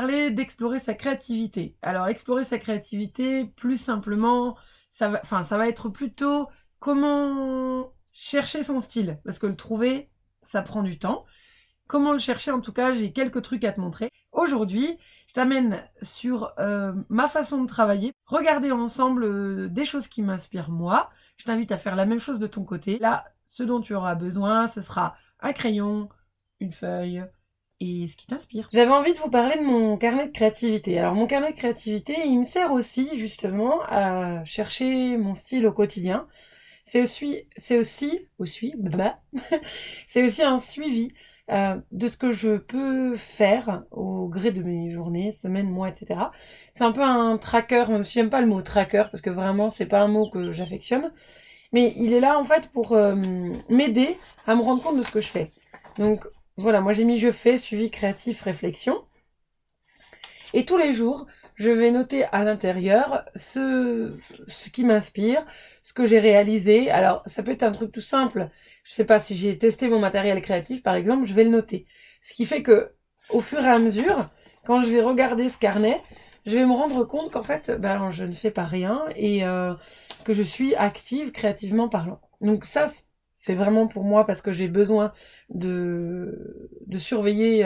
parler d'explorer sa créativité. Alors, explorer sa créativité, plus simplement, ça va être plutôt comment chercher son style. Parce que le trouver, ça prend du temps. Comment le chercher, en tout cas, j'ai quelques trucs à te montrer. Aujourd'hui, je t'amène sur ma façon de travailler. Regarder ensemble des choses qui m'inspirent moi. Je t'invite à faire la même chose de ton côté. Là, ce dont tu auras besoin, ce sera un crayon, une feuille et ce qui t'inspire. J'avais envie de vous parler de mon carnet de créativité. Alors mon carnet de créativité, il me sert aussi justement à chercher mon style au quotidien. C'est aussi un suivi de ce que je peux faire au gré de mes journées, semaines, mois, etc. C'est un peu un tracker, même si j'aime pas le mot tracker, parce que vraiment c'est pas un mot que j'affectionne, mais il est là en fait pour m'aider à me rendre compte de ce que je fais. Donc voilà, moi j'ai mis je fais, suivi créatif, réflexion. Et tous les jours, je vais noter à l'intérieur ce qui m'inspire, ce que j'ai réalisé. Alors, ça peut être un truc tout simple. Je sais pas si j'ai testé mon matériel créatif, par exemple, je vais le noter. Ce qui fait que, au fur et à mesure, quand je vais regarder ce carnet, je vais me rendre compte qu'en fait, ben, je ne fais pas rien et que je suis active créativement parlant. Donc ça, c'est vraiment pour moi parce que j'ai besoin de surveiller,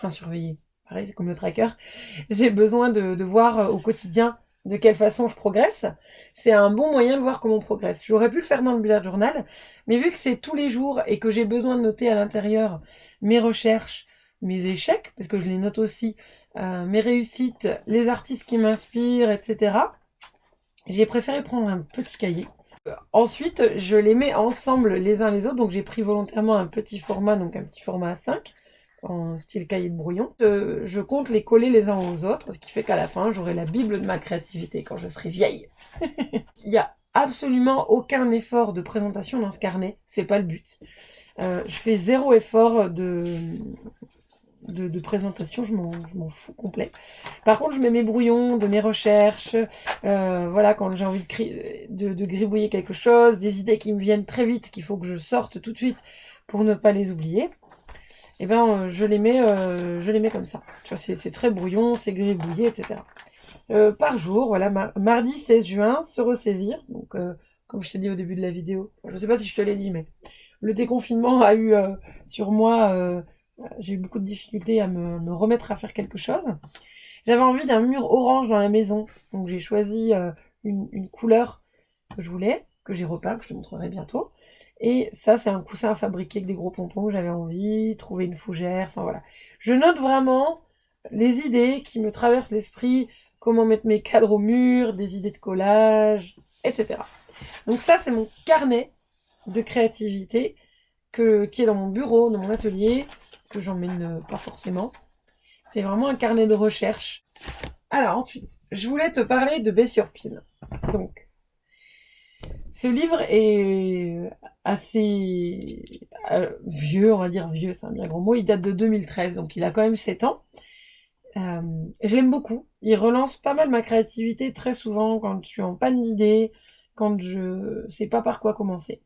surveiller. Pareil, c'est comme le tracker. J'ai besoin de voir au quotidien de quelle façon je progresse. C'est un bon moyen de voir comment on progresse. J'aurais pu le faire dans le bullet journal, mais vu que c'est tous les jours et que j'ai besoin de noter à l'intérieur mes recherches, mes échecs, parce que je les note aussi, mes réussites, les artistes qui m'inspirent, etc., j'ai préféré prendre un petit cahier. Ensuite, je les mets ensemble les uns les autres, donc j'ai pris volontairement un petit format, donc un petit format A5, en style cahier de brouillon. Je compte les coller les uns aux autres, ce qui fait qu'à la fin, j'aurai la bible de ma créativité quand je serai vieille. Il n'y a absolument aucun effort de présentation dans ce carnet, c'est pas le but. Je fais zéro effort de présentation, je m'en fous complet. Par contre, je mets mes brouillons de mes recherches, voilà, quand j'ai envie de gribouiller quelque chose, des idées qui me viennent très vite, qu'il faut que je sorte tout de suite pour ne pas les oublier. Et ben je les mets comme ça. Tu vois, c'est très brouillon, c'est gribouillé, etc. Par jour, voilà, mardi 16 juin, se ressaisir. Donc, comme je t'ai dit au début de la vidéo, je sais pas si je te l'ai dit, mais le déconfinement a eu sur moi, j'ai eu beaucoup de difficultés à me remettre à faire quelque chose. J'avais envie d'un mur orange dans la maison, donc j'ai choisi une couleur que je voulais, que j'ai repeint, que je te montrerai bientôt. Et ça, c'est un coussin à fabriquer avec des gros pompons que j'avais envie, trouver une fougère, enfin voilà. Je note vraiment les idées qui me traversent l'esprit, comment mettre mes cadres au mur, des idées de collage, etc. Donc ça, c'est mon carnet de créativité qui est dans mon bureau, dans mon atelier, que j'emmène pas forcément. C'est vraiment un carnet de recherche. Alors ensuite, je voulais te parler de Baie sur Pile. Donc, ce livre est assez vieux, on va dire vieux, c'est un bien grand mot. Il date de 2013, donc il a quand même 7 ans. Je l'aime beaucoup. Il relance pas mal ma créativité très souvent quand je suis en panne d'idées, quand je sais pas par quoi commencer.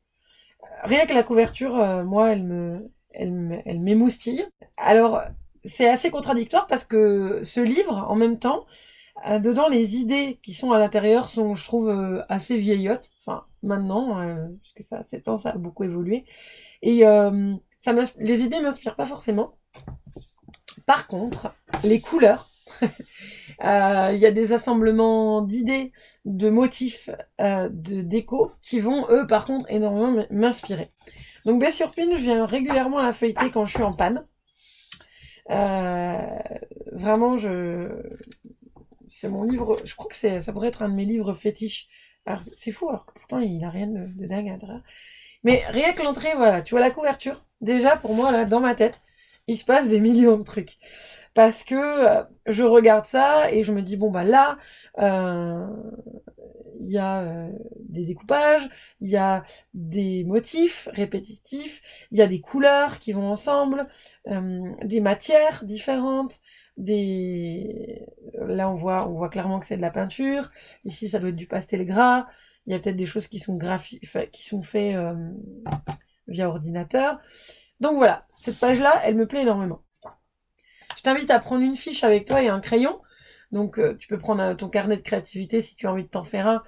Rien que la couverture, moi, elle m'émoustille. Alors, c'est assez contradictoire parce que ce livre, en même temps, dedans, les idées qui sont à l'intérieur sont, je trouve, assez vieillottes. Enfin, maintenant, parce que ça, 7 ans, ça a beaucoup évolué. Et les idées m'inspirent pas forcément. Par contre, les couleurs, il y a des assemblements d'idées, de motifs, de déco qui vont, eux, par contre, énormément m'inspirer. Donc, Baie sur Pile, je viens régulièrement la feuilleter quand je suis en panne. Vraiment, c'est mon livre, je crois que ça pourrait être un de mes livres fétiches. Alors, c'est fou, alors que pourtant, il a rien de dingue à l'intérieur. Mais rien que l'entrée, voilà, tu vois la couverture. Déjà, pour moi, là, dans ma tête, il se passe des millions de trucs. Parce que je regarde ça et je me dis, bon, bah là, il y a des découpages, il y a des motifs répétitifs, il y a des couleurs qui vont ensemble, des matières différentes, là on voit clairement que c'est de la peinture, ici ça doit être du pastel gras, il y a peut-être des choses qui sont faites via ordinateur. Donc voilà, cette page-là, elle me plaît énormément. Je t'invite à prendre une fiche avec toi et un crayon. Donc, tu peux prendre ton carnet de créativité si tu as envie de t'en faire un,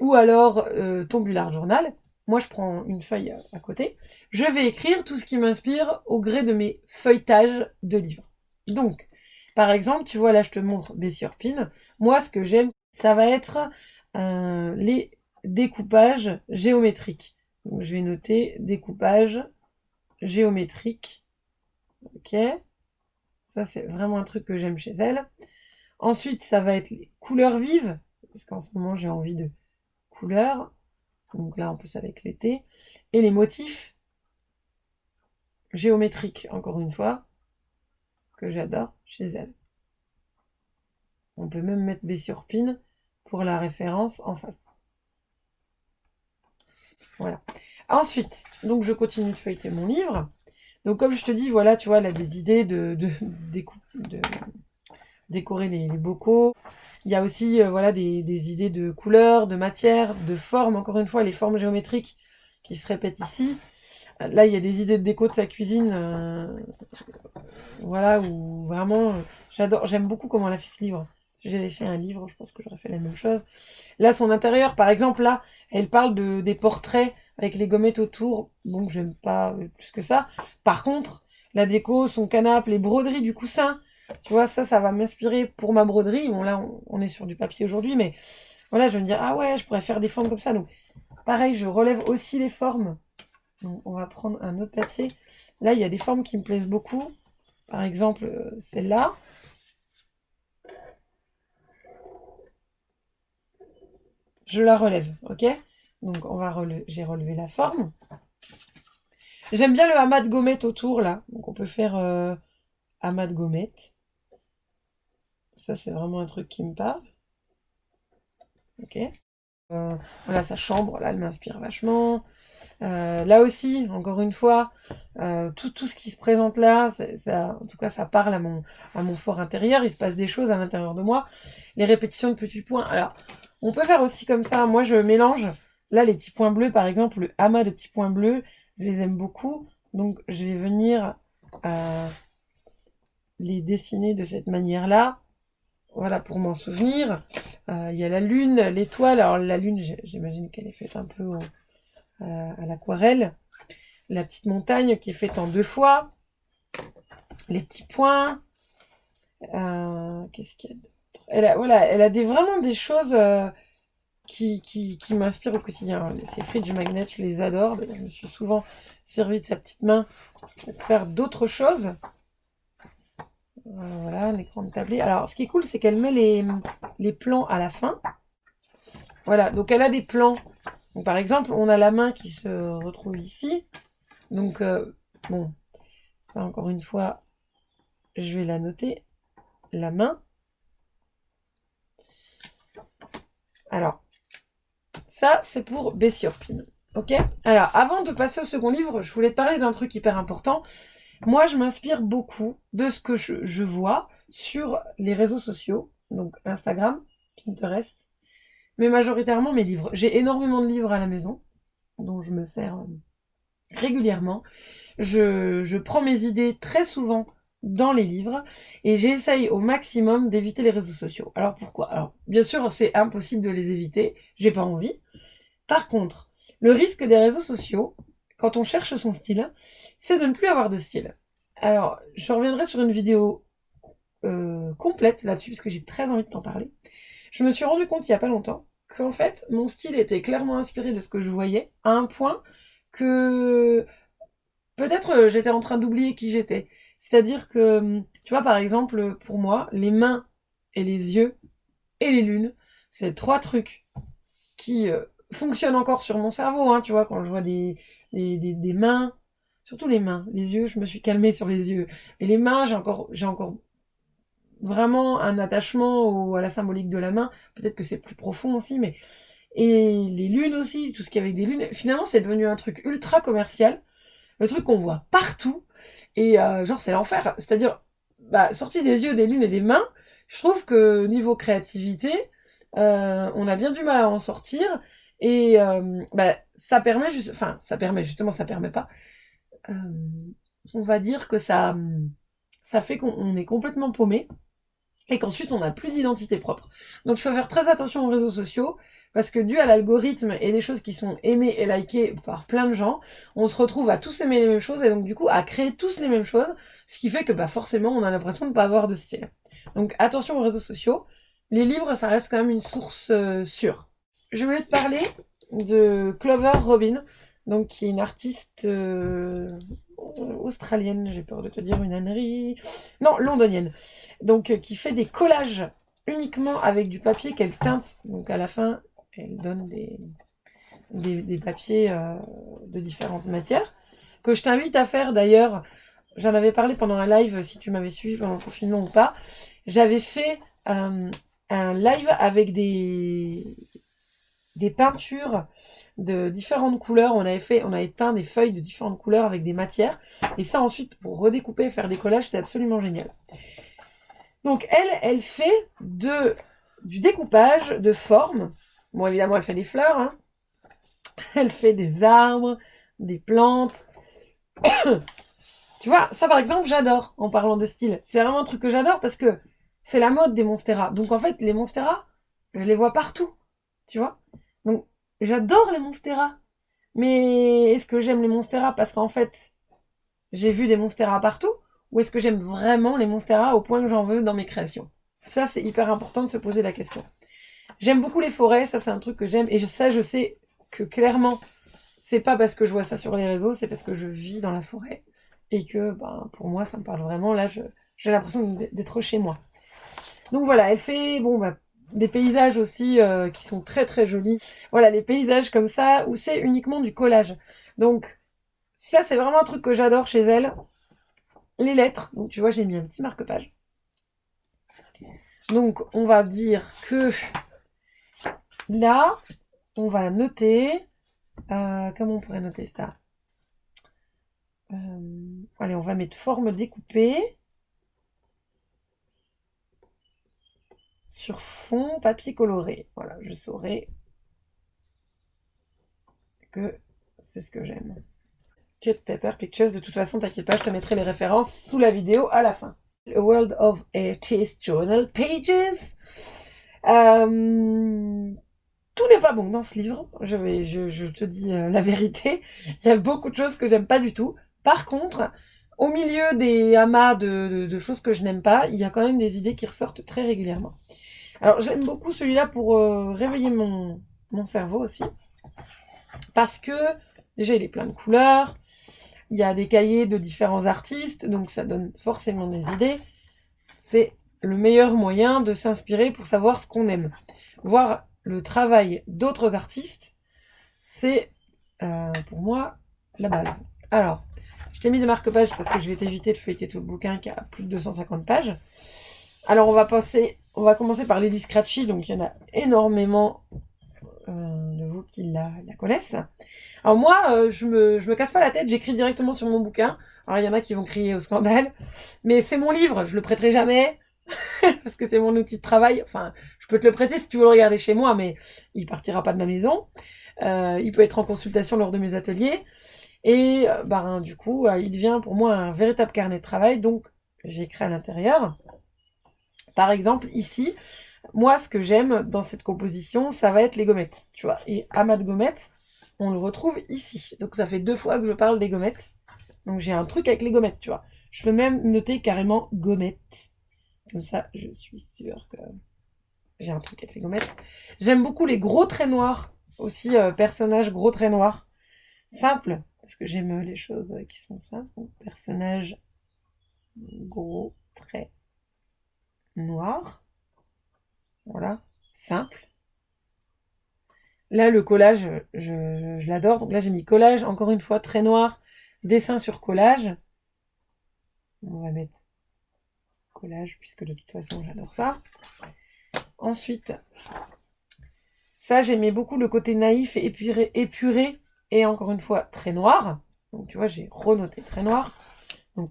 ou alors ton bullet journal. Moi, je prends une feuille à côté. Je vais écrire tout ce qui m'inspire au gré de mes feuilletages de livres. Donc, par exemple, tu vois, là, je te montre Bessie Orpin. Moi, ce que j'aime, ça va être les découpages géométriques. Donc, je vais noter découpage géométrique. Ok. Ça, c'est vraiment un truc que j'aime chez elle. Ensuite, ça va être les couleurs vives, parce qu'en ce moment, j'ai envie de couleurs. Donc là, en plus, avec l'été. Et les motifs géométriques, encore une fois, que j'adore chez elle. On peut même mettre Bessie Orpin pour la référence en face. Voilà. Ensuite, donc je continue de feuilleter mon livre. Donc comme je te dis, voilà, tu vois, elle a des idées de décorer les bocaux. Il y a aussi voilà, des idées de couleurs, de matière, de formes. Encore une fois, les formes géométriques qui se répètent ici. Là, il y a des idées de déco de sa cuisine. Voilà, où vraiment, j'aime beaucoup comment elle a fait ce livre. Si j'avais fait un livre, je pense que j'aurais fait la même chose. Là, son intérieur, par exemple, là, elle parle des portraits avec les gommettes autour. Bon, j'aime pas plus que ça. Par contre, la déco, son canapé, les broderies du coussin, tu vois, ça va m'inspirer pour ma broderie. Bon, là, on est sur du papier aujourd'hui, mais voilà, je vais me dire, ah ouais, je pourrais faire des formes comme ça. Donc, pareil, je relève aussi les formes. Donc, on va prendre un autre papier. Là, il y a des formes qui me plaisent beaucoup. Par exemple, celle-là. Je la relève, ok? Donc, j'ai relevé la forme. J'aime bien le amas de gommettes autour, là. Donc, on peut faire amas de gommettes. Ça, c'est vraiment un truc qui me parle. Ok. Voilà, sa chambre, là, elle m'inspire vachement. Là aussi, encore une fois, tout ce qui se présente là, ça, en tout cas, ça parle à mon fort intérieur. Il se passe des choses à l'intérieur de moi. Les répétitions de petits points. Alors, on peut faire aussi comme ça. Moi, je mélange. Là, les petits points bleus, par exemple, le amas de petits points bleus, je les aime beaucoup. Donc, je vais venir les dessiner de cette manière-là. Voilà, pour m'en souvenir. Il y a la lune, l'étoile. Alors, la lune, j'imagine qu'elle est faite un peu à l'aquarelle. La petite montagne qui est faite en 2 fois. Les petits points. Qu'est-ce qu'il y a d'autre? Elle a vraiment des choses qui m'inspirent au quotidien. Ces fridge magnets, je les adore. D'ailleurs, je me suis souvent servi de sa petite main pour faire d'autres choses. Voilà, un écran de tablé. Alors, ce qui est cool, c'est qu'elle met les plans à la fin. Voilà, donc elle a des plans. Donc, par exemple, on a la main qui se retrouve ici. Donc, bon, ça, encore une fois, je vais la noter. La main. Alors, ça, c'est pour Bessie Orpin. Ok? Alors, avant de passer au second livre, je voulais te parler d'un truc hyper important. Moi, je m'inspire beaucoup de ce que je vois sur les réseaux sociaux, donc Instagram, Pinterest, mais majoritairement mes livres. J'ai énormément de livres à la maison, dont je me sers régulièrement. Je prends mes idées très souvent dans les livres et j'essaye au maximum d'éviter les réseaux sociaux. Alors pourquoi? Alors, bien sûr, c'est impossible de les éviter, j'ai pas envie. Par contre, le risque des réseaux sociaux, quand on cherche son style, c'est de ne plus avoir de style. Alors, je reviendrai sur une vidéo complète là-dessus, parce que j'ai très envie de t'en parler. Je me suis rendu compte il y a pas longtemps qu'en fait, mon style était clairement inspiré de ce que je voyais, à un point que peut-être j'étais en train d'oublier qui j'étais. C'est-à-dire que, tu vois, par exemple, pour moi, les mains et les yeux et les lunes, c'est 3 trucs qui fonctionnent encore sur mon cerveau, hein, tu vois, quand je vois des mains, surtout les mains, les yeux, je me suis calmée sur les yeux. Et les mains, j'ai encore vraiment un attachement à la symbolique de la main. Peut-être que c'est plus profond aussi, mais et les lunes aussi, tout ce qui est avec des lunes. Finalement, c'est devenu un truc ultra commercial, le truc qu'on voit partout. Et genre, c'est l'enfer. C'est-à-dire, bah, sorti des yeux, des lunes et des mains, je trouve que niveau créativité, on a bien du mal à en sortir. Et bah, ça permet, enfin, ça permet justement, ça permet pas. On va dire que ça fait qu'on est complètement paumé et qu'ensuite on n'a plus d'identité propre. Donc il faut faire très attention aux réseaux sociaux, parce que dû à l'algorithme et des choses qui sont aimées et likées par plein de gens, on se retrouve à tous aimer les mêmes choses et donc du coup à créer tous les mêmes choses, ce qui fait que forcément on a l'impression de ne pas avoir de style. Donc attention aux réseaux sociaux. Les livres, ça reste quand même une source sûre. Je voulais te parler de Clover Robin, donc qui est une artiste australienne, j'ai peur de te dire une ânerie, non, londonienne, donc qui fait des collages uniquement avec du papier qu'elle teinte, donc à la fin elle donne des papiers de différentes matières, que je t'invite à faire d'ailleurs. J'en avais parlé pendant un live, si tu m'avais suivi pendant le confinement ou pas. J'avais fait un live avec des peintures de différentes couleurs. On avait peint des feuilles de différentes couleurs avec des matières. Et ça ensuite, pour redécouper et faire des collages, c'est absolument génial. Donc elle fait du découpage de formes. Bon, évidemment, elle fait des fleurs, hein. Elle fait des arbres, des plantes. Tu vois, ça par exemple, j'adore en parlant de style. C'est vraiment un truc que j'adore parce que c'est la mode des Monstera. Donc en fait, les Monstera, je les vois partout. Tu vois? Donc j'adore les Monstera. Mais est-ce que j'aime les Monstera parce qu'en fait, j'ai vu des Monstera partout? Ou est-ce que j'aime vraiment les Monstera au point que j'en veux dans mes créations? Ça, c'est hyper important de se poser la question. J'aime beaucoup les forêts, ça c'est un truc que j'aime. Et ça, je sais que clairement, c'est pas parce que je vois ça sur les réseaux, c'est parce que je vis dans la forêt. Et que pour moi, ça me parle vraiment. Là, j'ai l'impression d'être chez moi. Donc voilà, elle fait des paysages aussi qui sont très très jolis. Voilà, les paysages comme ça, où c'est uniquement du collage. Donc ça, c'est vraiment un truc que j'adore chez elle. Les lettres, donc tu vois, j'ai mis un petit marque-page. Donc on va dire que là, on va noter... comment on pourrait noter ça? Allez, on va mettre forme découpée sur fond papier coloré. Voilà, je saurai que c'est ce que j'aime. Cut Paper Pictures, de toute façon, t'inquiète pas, je te mettrai les références sous la vidéo à la fin. A World of Artist Journal Pages. Tout n'est pas bon dans ce livre, je te dis la vérité. Il y a beaucoup de choses que j'aime pas du tout. Par contre, au milieu des amas de choses que je n'aime pas, il y a quand même des idées qui ressortent très régulièrement. Alors j'aime beaucoup celui-là pour réveiller mon cerveau aussi. Parce que déjà il est plein de couleurs, il y a des cahiers de différents artistes, donc ça donne forcément des idées. C'est le meilleur moyen de s'inspirer pour savoir ce qu'on aime. Voir le travail d'autres artistes, c'est pour moi la base. Alors, je t'ai mis des marque-pages parce que je vais t'éviter de feuilleter tout le bouquin qui a plus de 250 pages. Alors on va commencer par Lily Scratchy, donc il y en a énormément de vous qui la connaissent. Alors moi, je me casse pas la tête, j'écris directement sur mon bouquin. Alors il y en a qui vont crier au scandale, mais c'est mon livre, je le prêterai jamais. Parce que c'est mon outil de travail. Enfin, je peux te le prêter si tu veux le regarder chez moi, mais il partira pas de ma maison. Il peut être en consultation lors de mes ateliers. Et du coup, il devient pour moi un véritable carnet de travail. Donc, j'écris à l'intérieur. Par exemple, ici, moi, ce que j'aime dans cette composition, ça va être les gommettes. Tu vois, et amas de gommettes, on le retrouve ici. Donc, ça fait 2 fois que je parle des gommettes. Donc, j'ai un truc avec les gommettes, tu vois. Je peux même noter carrément gommettes. Comme ça, je suis sûre que j'ai un truc avec les gommettes. J'aime beaucoup les gros traits noirs. Aussi, personnages gros traits noirs. Simple, parce que j'aime les choses qui sont simples. Donc, personnage gros traits noirs. Voilà, simple. Là, le collage, je l'adore. Donc là, j'ai mis collage, encore une fois, trait noir, dessin sur collage. On va mettre collage, puisque de toute façon, j'adore ça. Ensuite, ça, j'aimais beaucoup le côté naïf et épuré, et encore une fois, très noir. Donc, tu vois, j'ai renoté très noir. Donc,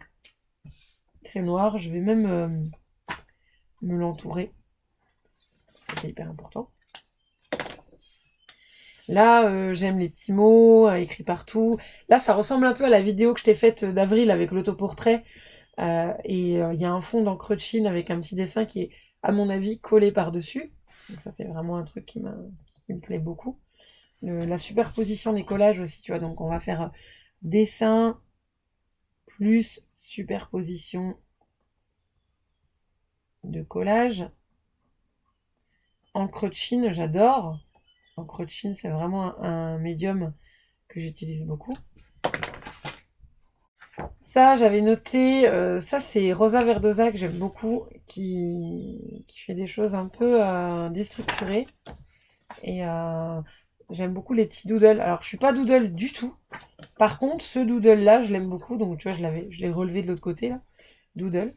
très noir, je vais même me l'entourer, parce que c'est hyper important. Là, j'aime les petits mots écrits partout. Là, ça ressemble un peu à la vidéo que je t'ai faite d'avril avec l'autoportrait, Il y a un fond d'encre de Chine avec un petit dessin qui est, à mon avis, collé par-dessus. Donc ça, c'est vraiment un truc qui me plaît beaucoup. La superposition des collages aussi, tu vois. Donc on va faire dessin plus superposition de collage. Encre de Chine, j'adore. Encre de Chine, c'est vraiment un médium que j'utilise beaucoup. Ça, j'avais noté, ça c'est Rosa Verdosa que j'aime beaucoup, qui fait des choses un peu déstructurées. Et j'aime beaucoup les petits doodles. Alors, je suis pas doodle du tout. Par contre, ce doodle-là, je l'aime beaucoup. Donc, tu vois, je l'ai relevé de l'autre côté, là. Doodle.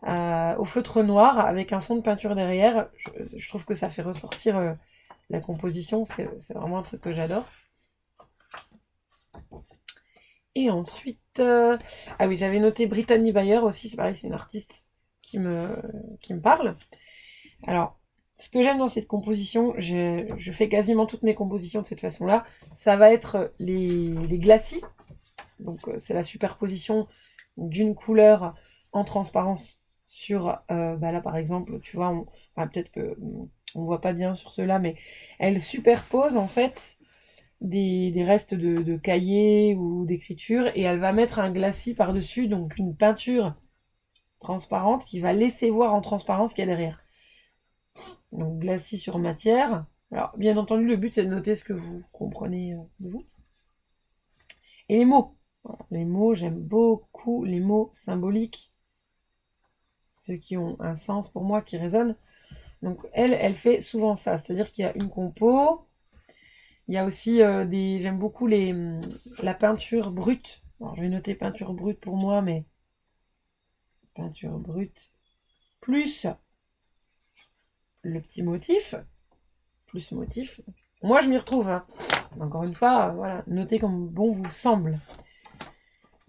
Au feutre noir, avec un fond de peinture derrière. Je trouve que ça fait ressortir la composition. C'est vraiment un truc que j'adore. Et ensuite... Ah oui, j'avais noté Brittany Bayer aussi. C'est pareil, c'est une artiste qui me parle. Alors, ce que j'aime dans cette composition, je fais quasiment toutes mes compositions de cette façon-là, ça va être les glacis. Donc c'est la superposition d'une couleur en transparence sur, là par exemple, tu vois, peut-être que on voit pas bien sur ceux-là, mais elle superpose en fait des restes de cahiers ou d'écriture et elle va mettre un glacis par-dessus, donc une peinture transparente qui va laisser voir en transparence ce qu'il y a derrière. Donc glacis sur matière. Alors bien entendu le but c'est de noter ce que vous comprenez de vous. Et les mots. Voilà, les mots, j'aime beaucoup les mots symboliques. Ceux qui ont un sens pour moi, qui résonnent. Donc elle fait souvent ça. C'est-à-dire qu'il y a une compo. Il y a aussi j'aime beaucoup la peinture brute. Alors je vais noter peinture brute pour moi, mais peinture brute plus le petit motif. Plus motif. Moi, je m'y retrouve. Hein. Encore une fois, voilà, notez comme bon vous semble.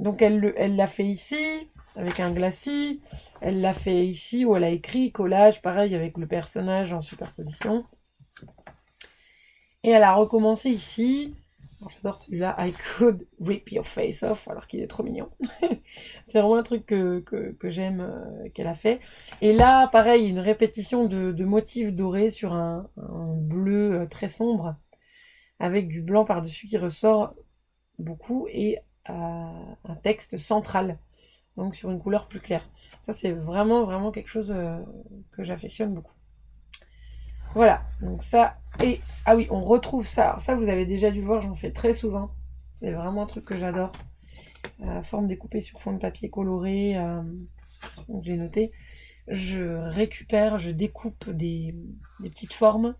Donc, elle l'a fait ici, avec un glacis. Elle l'a fait ici, où elle a écrit collage, pareil, avec le personnage en superposition. Et elle a recommencé ici. J'adore celui-là, I could rip your face off, alors qu'il est trop mignon. C'est vraiment un truc que j'aime qu'elle a fait. Et là, pareil, une répétition de motifs dorés sur un bleu très sombre, avec du blanc par-dessus qui ressort beaucoup, et un texte central, donc sur une couleur plus claire. Ça, c'est vraiment, vraiment quelque chose que j'affectionne beaucoup. Voilà, donc ça, et ah oui, on retrouve ça. Alors ça, vous avez déjà dû le voir, j'en fais très souvent. C'est vraiment un truc que j'adore. Forme découpée sur fond de papier coloré. Donc j'ai noté. Je découpe des petites formes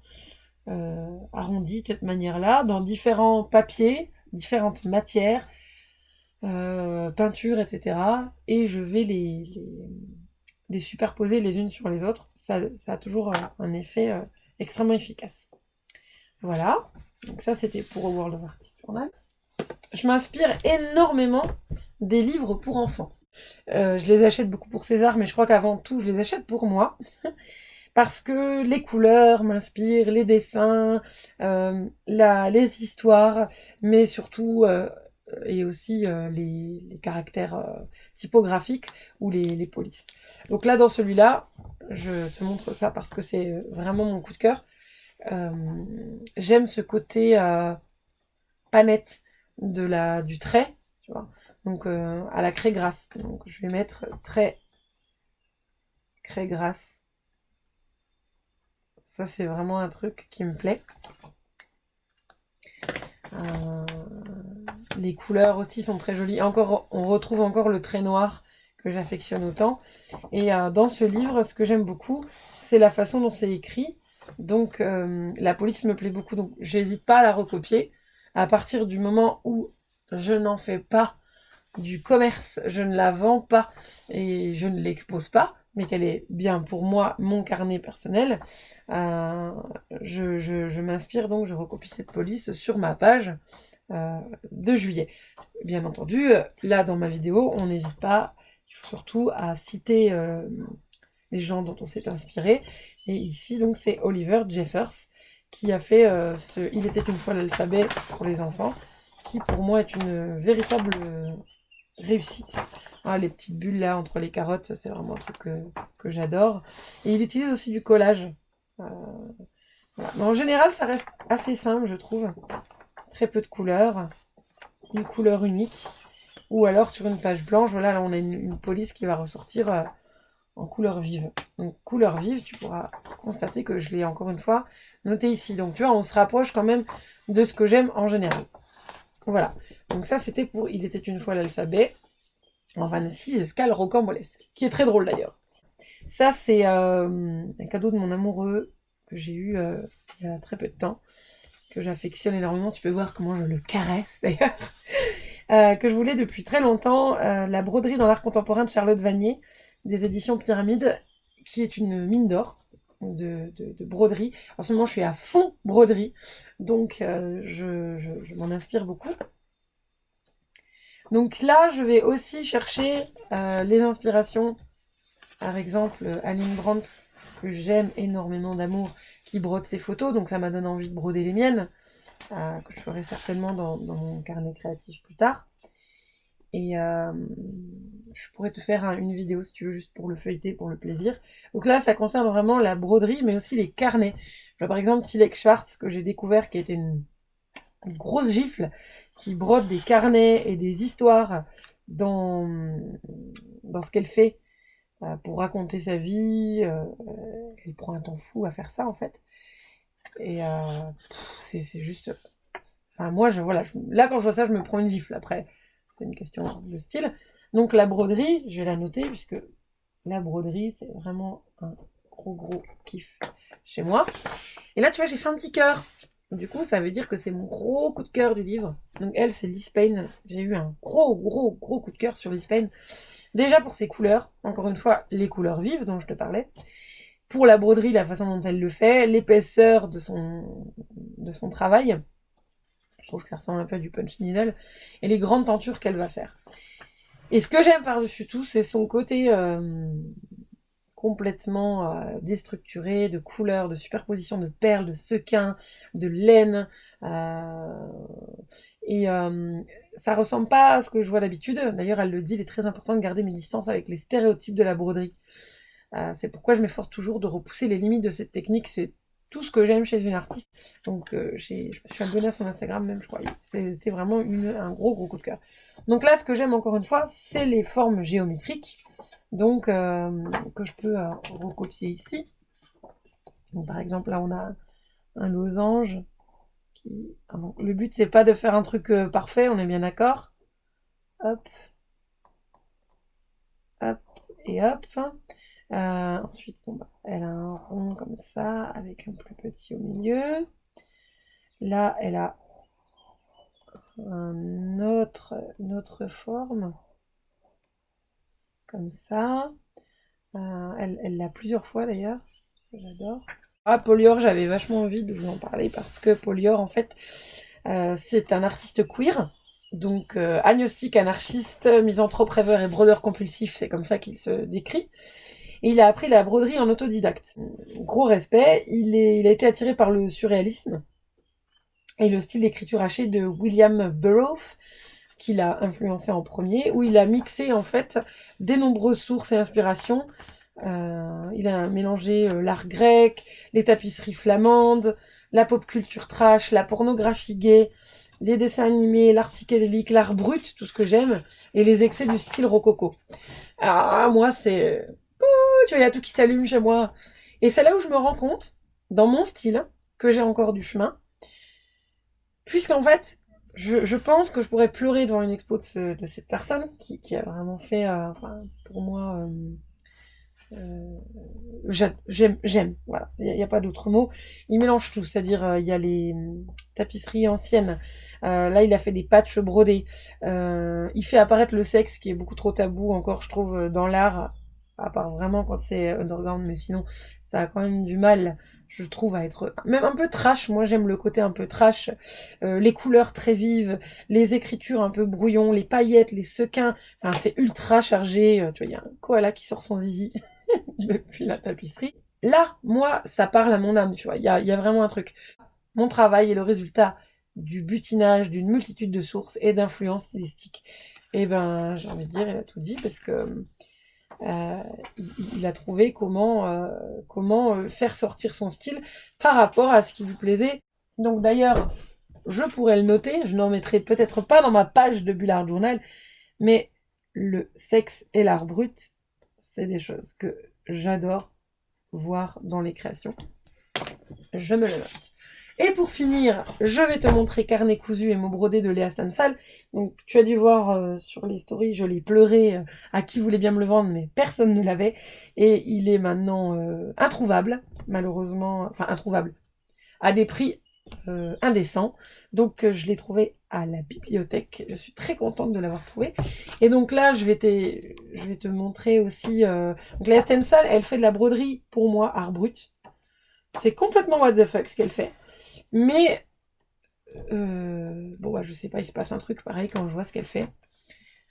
arrondies de cette manière-là, dans différents papiers, différentes matières, peintures, etc. Et je vais les superposer les unes sur les autres. Ça a toujours un effet extrêmement efficace. Voilà, donc ça c'était pour World of Artist Journal. Je m'inspire énormément des livres pour enfants. Je les achète beaucoup pour César, mais je crois qu'avant tout, je les achète pour moi. Parce que les couleurs m'inspirent, les dessins, les histoires, mais surtout, et aussi les caractères typographiques ou les polices. Donc là, dans celui-là, je te montre ça parce que c'est vraiment mon coup de cœur. J'aime ce côté panette du trait, tu vois. Donc à la craie grasse. Donc je vais mettre trait, craie grasse. Ça c'est vraiment un truc qui me plaît. Les couleurs aussi sont très jolies. Encore, on retrouve encore le trait noir que j'affectionne autant. Et dans ce livre, ce que j'aime beaucoup, c'est la façon dont c'est écrit. Donc la police me plaît beaucoup, donc j'hésite pas à la recopier. À partir du moment où je n'en fais pas du commerce, je ne la vends pas et je ne l'expose pas, mais qu'elle est bien pour moi, mon carnet personnel, je m'inspire, donc je recopie cette police sur ma page de juillet. Bien entendu, là dans ma vidéo, on n'hésite pas, il faut surtout à citer les gens dont on s'est inspiré. Et ici, donc, c'est Oliver Jeffers qui a fait Il était une fois l'alphabet pour les enfants, qui pour moi est une véritable réussite. Ah, les petites bulles là entre les carottes, ça, c'est vraiment un truc que j'adore. Et il utilise aussi du collage. Voilà. Mais en général, ça reste assez simple, je trouve. Très peu de couleurs, une couleur unique. Ou alors sur une page blanche, voilà, là on a une police qui va ressortir en couleur vive. Donc couleur vive, tu pourras constater que je l'ai encore une fois noté ici. Donc tu vois, on se rapproche quand même de ce que j'aime en général. Voilà. Donc ça, c'était pour Il était une fois l'alphabet. En 26 escales rocambolesques, qui est très drôle d'ailleurs. Ça, c'est un cadeau de mon amoureux que j'ai eu il y a très peu de temps, que j'affectionne énormément. Tu peux voir comment je le caresse d'ailleurs. Que je voulais depuis très longtemps, la broderie dans l'art contemporain de Charlotte Vanier, des éditions Pyramide, qui est une mine d'or de broderie. En ce moment, je suis à fond broderie, donc je m'en inspire beaucoup. Donc là, je vais aussi chercher les inspirations. Par exemple, Aline Brandt, que j'aime énormément d'amour, qui brode ses photos, donc ça m'a donné envie de broder les miennes, que je ferai certainement dans mon carnet créatif plus tard. Et je pourrais te faire une vidéo si tu veux, juste pour le feuilleter, pour le plaisir. Donc là, ça concerne vraiment la broderie, mais aussi les carnets. Je vois par exemple Tilek Schwartz, que j'ai découvert, qui était une grosse gifle, qui brode des carnets et des histoires dans ce qu'elle fait pour raconter sa vie. Elle prend un temps fou à faire ça, en fait. Et c'est juste... Enfin, moi, là, quand je vois ça, je me prends une gifle. Après, c'est une question de style. Donc, la broderie, je vais la noter, puisque la broderie, c'est vraiment un gros kiff chez moi. Et là, tu vois, j'ai fait un petit cœur. Du coup, ça veut dire que c'est mon gros coup de cœur du livre. Donc, elle, c'est Liz Payne. J'ai eu un gros coup de cœur sur Liz Payne. Déjà pour ses couleurs. Encore une fois, les couleurs vives dont je te parlais. Pour la broderie, la façon dont elle le fait. L'épaisseur de son travail. Je trouve que ça ressemble un peu à du punch needle. Et les grandes tentures qu'elle va faire. Et ce que j'aime par-dessus tout, c'est son côté complètement déstructuré, de couleurs, de superposition de perles, de sequins, de laine. Et ça ressemble pas à ce que je vois d'habitude. D'ailleurs, elle le dit, il est très important de garder mes distances avec les stéréotypes de la broderie. C'est pourquoi je m'efforce toujours de repousser les limites de cette technique. C'est tout ce que j'aime chez une artiste. Donc je me suis abonnée à son Instagram même, je crois. C'était vraiment un gros coup de cœur. Donc là, ce que j'aime encore une fois, c'est les formes géométriques. Donc que je peux recopier ici. Donc, par exemple, là on a un losange. Donc, le but c'est pas de faire un truc parfait, on est bien d'accord. Hop. Hop et hop. Ensuite, elle a un rond comme ça, avec un plus petit au milieu. Là, elle a une autre forme. Comme ça. Elle l'a plusieurs fois d'ailleurs. J'adore. Polyore, j'avais vachement envie de vous en parler parce que Polyore, en fait, c'est un artiste queer. Donc, agnostique, anarchiste, misanthrope, rêveur et brodeur compulsif, c'est comme ça qu'il se décrit. Et il a appris la broderie en autodidacte. Gros respect, il a été attiré par le surréalisme et le style d'écriture hachée de William Burroughs, qu'il a influencé en premier, où il a mixé en fait des nombreuses sources et inspirations. Il a mélangé l'art grec, les tapisseries flamandes, la pop culture trash, la pornographie gay, les dessins animés, l'art psychédélique, l'art brut, tout ce que j'aime, et les excès du style rococo. Alors moi, c'est... tu vois, il y a tout qui s'allume chez moi. Et c'est là où je me rends compte, dans mon style, que j'ai encore du chemin. Puisqu'en fait, je pense que je pourrais pleurer devant une expo de cette personne qui a vraiment fait, pour moi... j'aime, voilà, il n'y a pas d'autre mot. Il mélange tout, c'est-à-dire il y a les tapisseries anciennes, là il a fait des patchs brodés, il fait apparaître le sexe qui est beaucoup trop tabou encore je trouve dans l'art, à part vraiment quand c'est underground, mais sinon ça a quand même du mal, je trouve, à être même un peu trash. Moi j'aime le côté un peu trash, les couleurs très vives, les écritures un peu brouillon, les paillettes, les sequins, enfin c'est ultra chargé, tu vois, il y a un koala qui sort son zizi depuis la tapisserie. Là, moi, ça parle à mon âme, tu vois. Il y a vraiment un truc. Mon travail est le résultat du butinage d'une multitude de sources et d'influences stylistiques. Et ben, j'ai envie de dire, il a tout dit parce que euh, il a trouvé comment faire sortir son style par rapport à ce qui lui plaisait. Donc d'ailleurs, je pourrais le noter, je n'en mettrai peut-être pas dans ma page de Bullard Journal, mais le sexe et l'art brut, c'est des choses que j'adore voir dans les créations. Je me le note. Et pour finir, je vais te montrer Carnet cousu et mots brodés de Léa Stansal. Donc tu as dû voir sur les stories, je l'ai pleuré à qui voulait bien me le vendre, mais personne ne l'avait. Et il est maintenant introuvable, malheureusement, enfin introuvable, à des prix indécents. Donc je l'ai trouvé à la bibliothèque. Je suis très contente de l'avoir trouvé. Et donc là, je vais te montrer aussi... Donc Léa Stansal, elle fait de la broderie, pour moi, art brut. C'est complètement what the fuck ce qu'elle fait. Mais bon, bah, je sais pas, il se passe un truc pareil quand je vois ce qu'elle fait.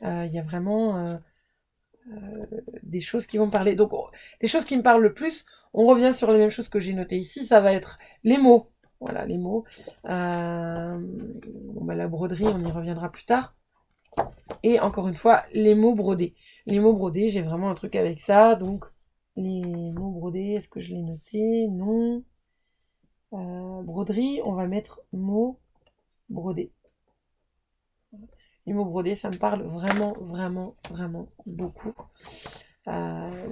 Il y a vraiment des choses qui vont me parler. Donc, les choses qui me parlent le plus, on revient sur les mêmes choses que j'ai notées ici. Ça va être les mots. Voilà, les mots. Bon, bah, la broderie, on y reviendra plus tard. Et encore une fois, les mots brodés. Les mots brodés, j'ai vraiment un truc avec ça. Donc, les mots brodés, est-ce que je l'ai noté? Non. Broderie, on va mettre mots brodés. Les mots brodés, ça me parle vraiment, vraiment, vraiment beaucoup.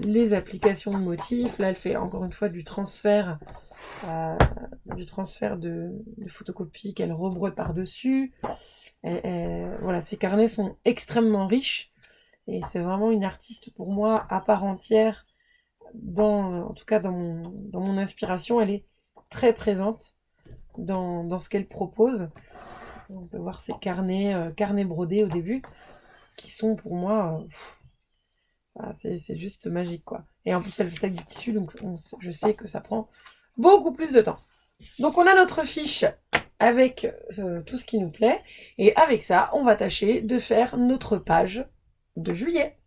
Les applications de motifs, là elle fait encore une fois du transfert de photocopie qu'elle rebrode par-dessus. Voilà, ses carnets sont extrêmement riches et c'est vraiment une artiste pour moi à part entière. En tout cas dans mon inspiration, elle est très présente dans ce qu'elle propose. On peut voir ces carnets brodés au début, qui sont pour moi, c'est juste magique quoi. Et en plus elle fait ça avec du tissu, donc je sais que ça prend beaucoup plus de temps. Donc on a notre fiche avec tout ce qui nous plaît, et avec ça, on va tâcher de faire notre page de juillet.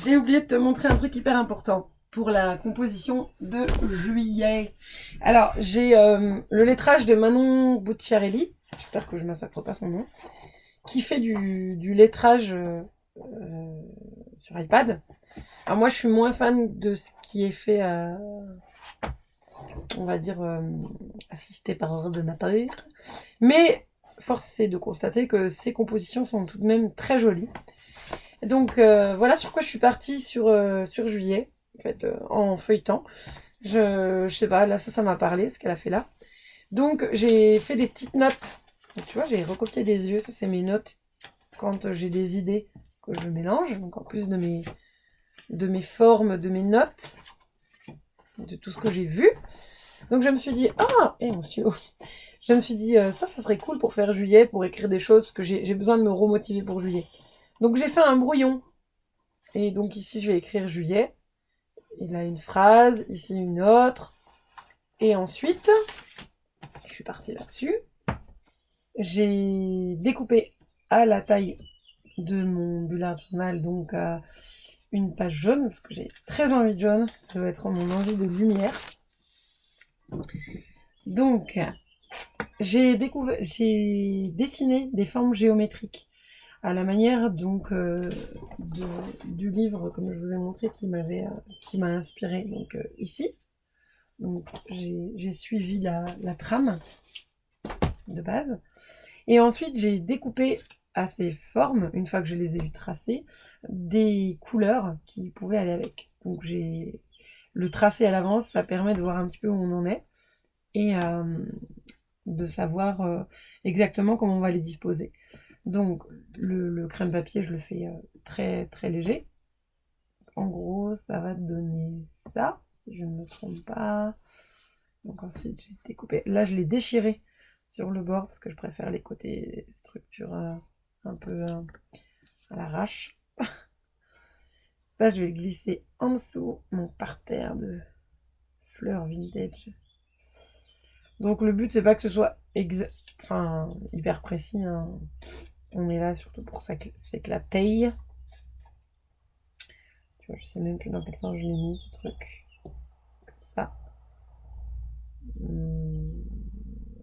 J'ai oublié de te montrer un truc hyper important pour la composition de juillet. Alors, j'ai le lettrage de Manon Bucciarelli, j'espère que je massacre pas son nom, qui fait du lettrage sur iPad. Alors moi, je suis moins fan de ce qui est fait, on va dire, assisté par ordinateur. Mais force est de constater que ces compositions sont tout de même très jolies. Donc voilà sur quoi je suis partie sur juillet, en fait, en feuilletant. Je sais pas, là ça m'a parlé, ce qu'elle a fait là. Donc j'ai fait des petites notes. Donc, tu vois, j'ai recopié des yeux, ça c'est mes notes quand j'ai des idées que je mélange. Donc en plus de mes formes, de mes notes, de tout ce que j'ai vu. Donc je me suis dit, mon stylo. Je me suis dit, ça serait cool pour faire juillet, pour écrire des choses, parce que j'ai besoin de me remotiver pour juillet. Donc j'ai fait un brouillon. Et donc ici, je vais écrire juillet. Il a une phrase, ici une autre. Et ensuite, je suis partie là-dessus. J'ai découpé à la taille de mon Bullard Journal, donc une page jaune, parce que j'ai très envie de jaune. Ça doit être mon envie de lumière. Donc, j'ai dessiné des formes géométriques à la manière donc du livre, comme je vous ai montré, qui m'a inspiré donc ici. Donc j'ai suivi la trame de base. Et ensuite j'ai découpé à ces formes, une fois que je les ai vues tracées, des couleurs qui pouvaient aller avec. Donc j'ai le tracé à l'avance, ça permet de voir un petit peu où on en est et de savoir exactement comment on va les disposer. Donc le crème papier, je le fais très très léger. En gros, ça va donner ça, si je ne me trompe pas. Donc ensuite, j'ai découpé. Là, je l'ai déchiré sur le bord parce que je préfère les côtés structure un peu à l'arrache. Ça, je vais le glisser en dessous, mon parterre de fleurs vintage. Donc le but, c'est pas que ce soit hyper précis. Hein. On est là surtout pour s'éclater. Tu vois, je sais même plus dans quel sens je l'ai mis, ce truc. Comme ça. À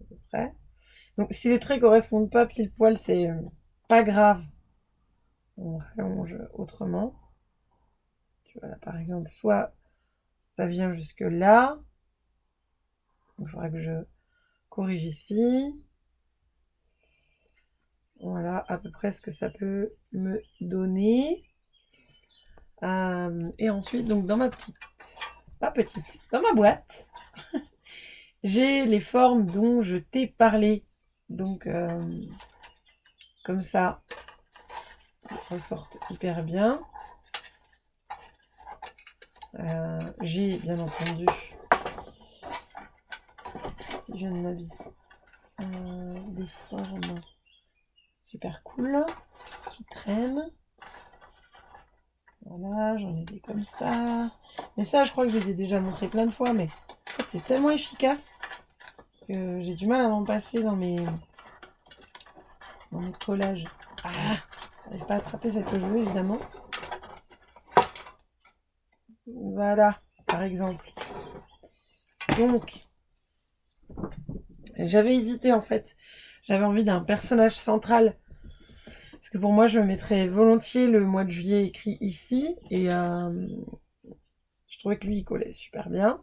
peu près. Donc si les traits correspondent pas pile poil, c'est pas grave. on rallonge autrement. Tu vois là par exemple, soit ça vient jusque là, il faudra que je corrige ici. Voilà à peu près ce que ça peut me donner. Et ensuite, donc dans ma dans ma boîte, j'ai les formes dont je t'ai parlé. Donc, comme ça, elles ressortent hyper bien. J'ai bien entendu, si je ne m'abuse pas, des formes super cool qui traînent. Voilà, j'en ai des comme ça. Mais ça, je crois que je les ai déjà montrés plein de fois, mais en fait, c'est tellement efficace que j'ai du mal à m'en passer dans mes collages. Ah, j'arrive pas à attraper cette que je veux, évidemment. Voilà, par exemple. Donc, j'avais hésité en fait. J'avais envie d'un personnage central. Parce que pour moi, je mettrais volontiers le mois de juillet écrit ici. Et je trouvais que lui, il collait super bien.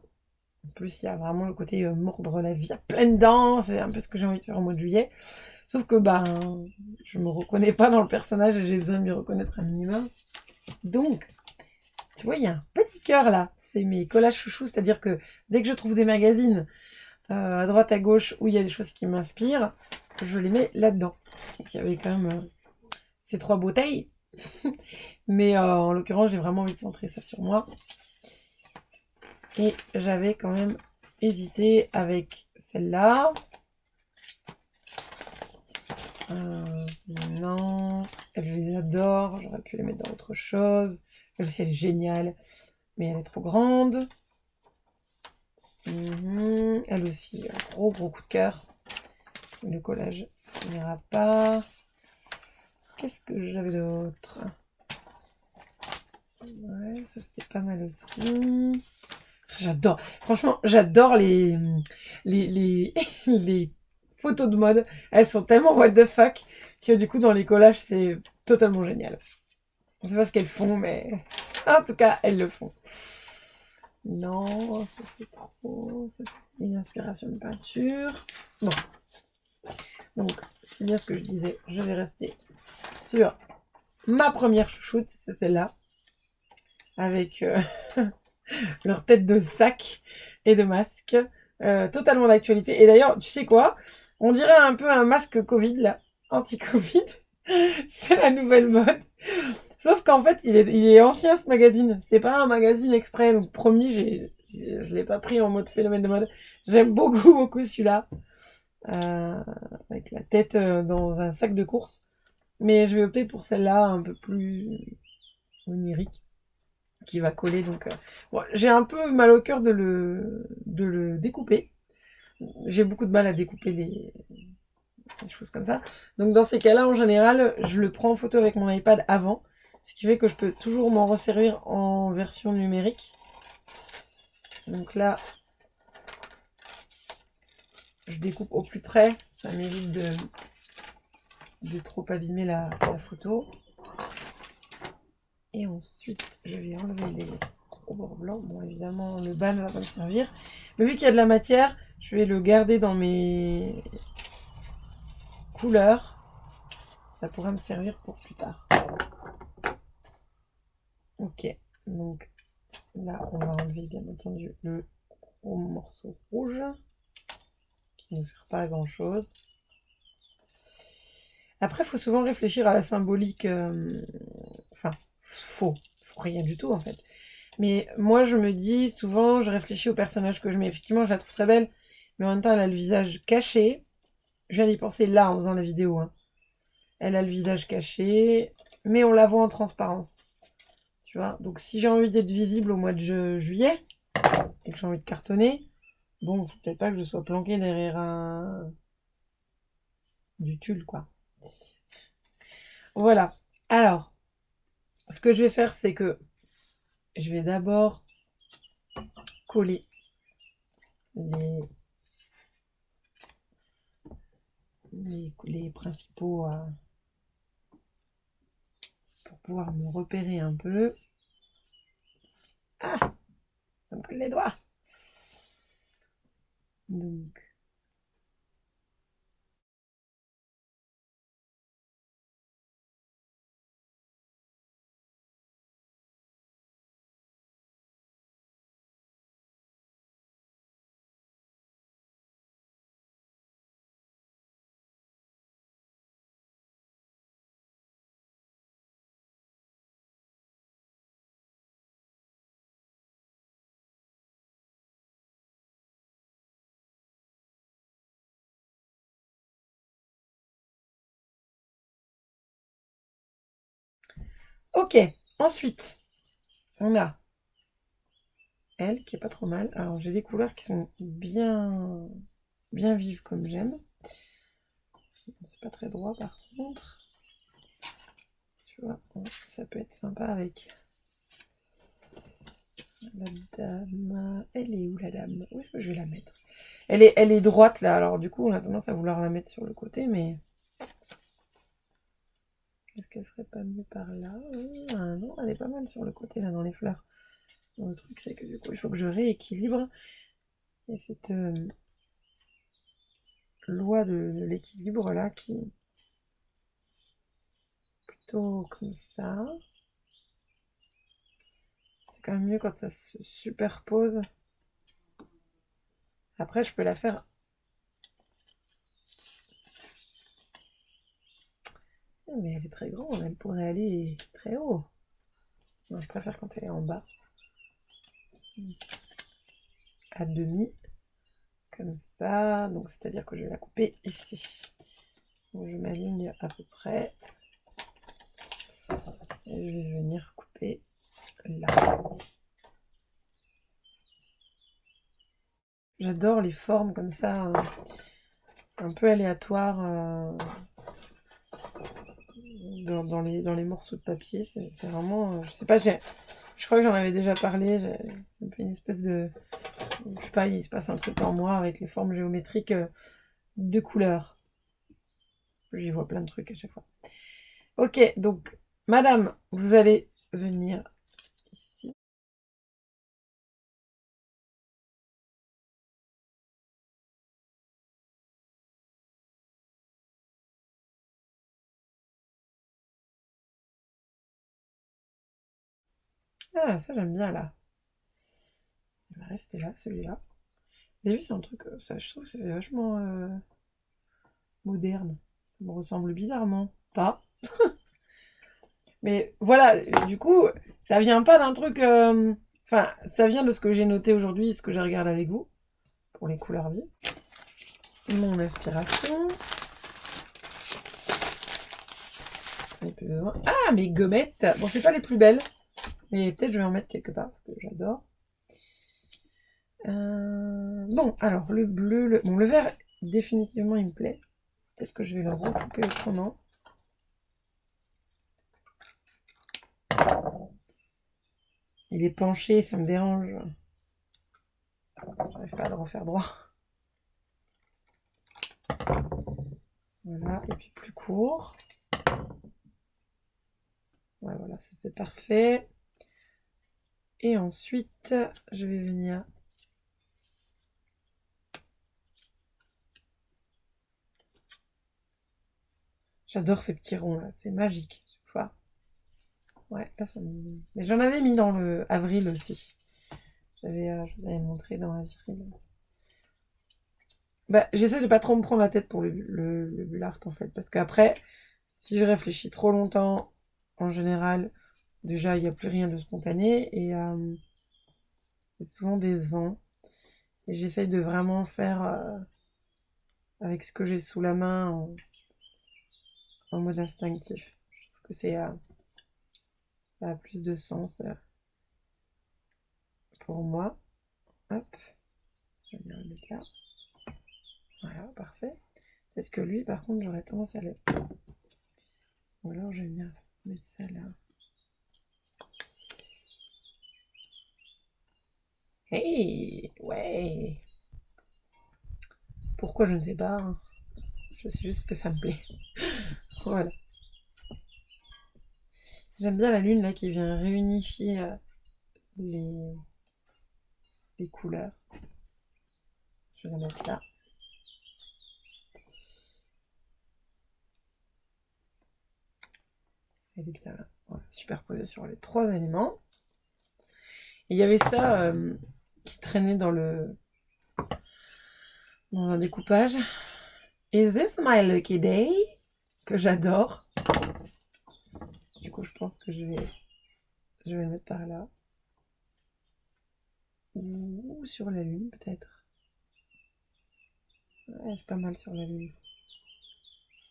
En plus, il y a vraiment le côté mordre la vie à pleines dents. C'est un peu ce que j'ai envie de faire au mois de juillet. Sauf que je me reconnais pas dans le personnage et j'ai besoin de m'y reconnaître un minimum. Donc, tu vois, il y a un petit cœur là. C'est mes collages chouchous. C'est-à-dire que dès que je trouve des magazines à droite, à gauche, où il y a des choses qui m'inspirent, je les mets là-dedans. Donc il y avait quand même ces 3 bouteilles. Mais en l'occurrence, j'ai vraiment envie de centrer ça sur moi. Et j'avais quand même hésité avec celle-là. Non, je les adore. J'aurais pu les mettre dans autre chose. Elle aussi, elle est géniale. Mais elle est trop grande. Elle aussi, un gros coup de cœur. Le collage, ça n'ira pas. Qu'est-ce que j'avais d'autre? Ouais, ça c'était pas mal aussi. J'adore, franchement, j'adore les les photos de mode. Elles sont tellement what the fuck que du coup dans les collages c'est totalement génial. Je sais pas ce qu'elles font, mais en tout cas elles le font. Non, ça c'est trop. Ça c'est une inspiration de peinture. Bon. Donc, c'est bien ce que je disais. Je vais rester sur ma première chouchoute, c'est celle-là. Avec leur tête de sac et de masque. Totalement d'actualité. Et d'ailleurs, tu sais quoi? On dirait un peu un masque Covid, là. Anti-Covid. C'est la nouvelle mode. Sauf qu'en fait, il est ancien, ce magazine. C'est pas un magazine exprès. Donc, promis, je l'ai pas pris en mode phénomène de mode. J'aime beaucoup celui-là. Avec la tête dans un sac de course. Mais je vais opter pour celle-là, un peu plus onirique, qui va coller. Donc, bon, j'ai un peu mal au cœur de le découper. J'ai beaucoup de mal à découper les choses comme ça. Donc, dans ces cas-là, en général, je le prends en photo avec mon iPad avant. Ce qui fait que je peux toujours m'en resservir en version numérique. Donc là, je découpe au plus près. Ça m'évite de trop abîmer la photo. Et ensuite, je vais enlever les bords blancs. Bon, évidemment, le bas ne va pas me servir. Mais vu qu'il y a de la matière, je vais le garder dans mes couleurs. Ça pourra me servir pour plus tard. Ok, donc là, on va enlever bien entendu le gros morceau rouge qui ne sert pas à grand chose. Après, il faut souvent réfléchir à la symbolique. Enfin, faut rien du tout en fait. Mais moi, je me dis souvent, je réfléchis au personnage que je mets. Effectivement, je la trouve très belle, mais en même temps, elle a le visage caché. Je viens d'y penser là en faisant la vidéo. Hein. Elle a le visage caché, mais on la voit en transparence. Tu vois. Donc, si j'ai envie d'être visible au mois de juillet et que j'ai envie de cartonner, bon, faut peut-être pas que je sois planquée derrière du tulle, quoi. Voilà. Alors, ce que je vais faire, c'est que je vais d'abord coller les principaux pour pouvoir me repérer un peu. Ah, ça me colle les doigts. Donc. Ok, ensuite, on a elle qui est pas trop mal. Alors j'ai des couleurs qui sont bien vives comme j'aime. C'est pas très droit par contre. Tu vois, ça peut être sympa avec la dame. Elle est où la dame? Où est-ce que je vais la mettre? Elle est droite là, alors du coup on a tendance à vouloir la mettre sur le côté, mais est-ce qu'elle serait pas mieux par là? Ah, non, elle est pas mal sur le côté là dans les fleurs. Bon, le truc c'est que du coup il faut que je rééquilibre. Et cette loi de l'équilibre là qui est plutôt comme ça. C'est quand même mieux quand ça se superpose. Après je peux la faire. Mais elle est très grande, elle pourrait aller très haut. Non, je préfère quand elle est en bas. À demi. Comme ça. Donc c'est-à-dire que je vais la couper ici. Donc, je m'aligne à peu près. Et je vais venir couper là. J'adore les formes comme ça, un peu aléatoires dans les morceaux de papier. C'est vraiment, je sais pas, je crois que j'en avais déjà parlé. Ça me fait une espèce de, je sais pas, il se passe un truc en moi avec les formes géométriques de couleurs. J'y vois plein de trucs à chaque fois. Ok, donc, madame, vous allez venir ici. Ah, ça j'aime bien là. Il va rester là, celui-là. Et lui, c'est un truc, ça, je trouve, c'est vachement moderne. Ça me ressemble bizarrement. Pas. Mais voilà, du coup, ça vient pas d'un truc. Enfin, ça vient de ce que j'ai noté aujourd'hui et ce que j'ai regardé avec vous pour les couleurs vives. Mon inspiration. Plus besoin. Ah, mes gommettes. Bon, c'est pas les plus belles, mais peut-être je vais en mettre quelque part parce que j'adore. Bon, alors le bleu, bon, le vert, définitivement, il me plaît. Peut-être que je vais le recouper autrement. Il est penché, ça me dérange. J'arrive pas à le refaire droit. Voilà, et puis plus court. Ouais, voilà, c'est parfait. Et ensuite, je vais venir. J'adore ces petits ronds là, c'est magique. Chaque ouais, là ça me. Mais j'en avais mis dans le avril aussi. Je vous avais montré dans avril. Bah, j'essaie de pas trop me prendre la tête pour le bull art en fait, parce qu'après, si je réfléchis trop longtemps, en général, déjà il n'y a plus rien de spontané et c'est souvent décevant. Et j'essaye de vraiment faire avec ce que j'ai sous la main en mode instinctif. Je trouve que ça a plus de sens pour moi. Hop, je vais venir le mettre là. Voilà, parfait. Peut-être que lui, par contre, j'aurais tendance à le. Ou alors, je vais venir mettre ça là. Hey, ouais. Pourquoi je ne sais pas. Hein. Je sais juste que ça me plaît. Voilà. J'aime bien la lune là qui vient réunifier les couleurs. Je vais la mettre là. Elle est bien là. Voilà, superposée sur les 3 éléments. Et il y avait ça qui traînait dans un découpage. Is this my lucky day? Que j'adore. Du coup, je pense que je vais le mettre par là. Ou sur la lune, peut-être. Ouais, c'est pas mal sur la lune.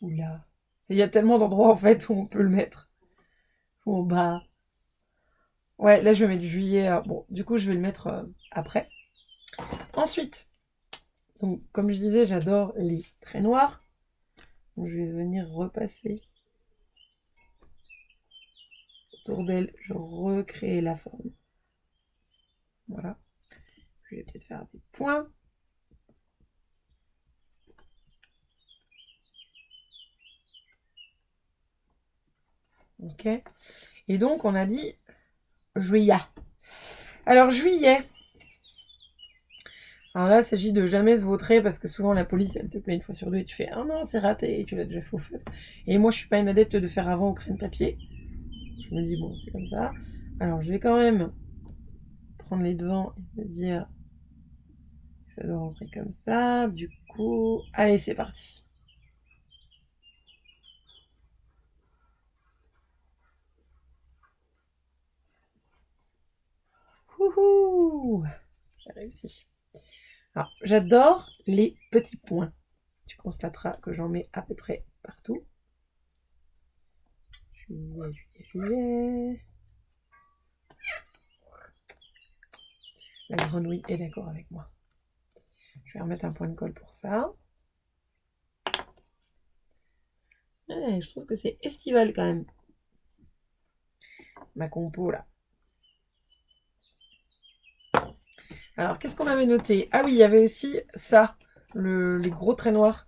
Ou là. Il y a tellement d'endroits, en fait, où on peut le mettre. Ou en bas. Ouais, là, je vais mettre juillet. Bon, du coup, je vais le mettre après. Ensuite, donc, comme je disais, j'adore les traits noirs. Donc, je vais venir repasser autour d'elle. Je recrée la forme. Voilà. Je vais peut-être faire des points. Ok. Et donc, on a dit juillet. Alors, juillet. Alors là, il s'agit de jamais se vautrer parce que souvent la police, elle te plaît une fois sur deux et tu fais « Ah non, c'est raté » et tu l'as déjà fait au feutre. Et moi, je suis pas une adepte de faire avant au crayon de papier. Je me dis « Bon, c'est comme ça. » Alors, je vais quand même prendre les devants et me dire que ça doit rentrer comme ça. Du coup, allez, c'est parti. Wouhou! J'ai réussi. Alors, j'adore les petits points. Tu constateras que j'en mets à peu près partout. Juillet, juillet, juillet. La grenouille est d'accord avec moi. Je vais remettre un point de colle pour ça. Ouais, je trouve que c'est estival quand même. Ma compo là. Alors, qu'est-ce qu'on avait noté? Ah oui, il y avait aussi ça, les gros traits noirs.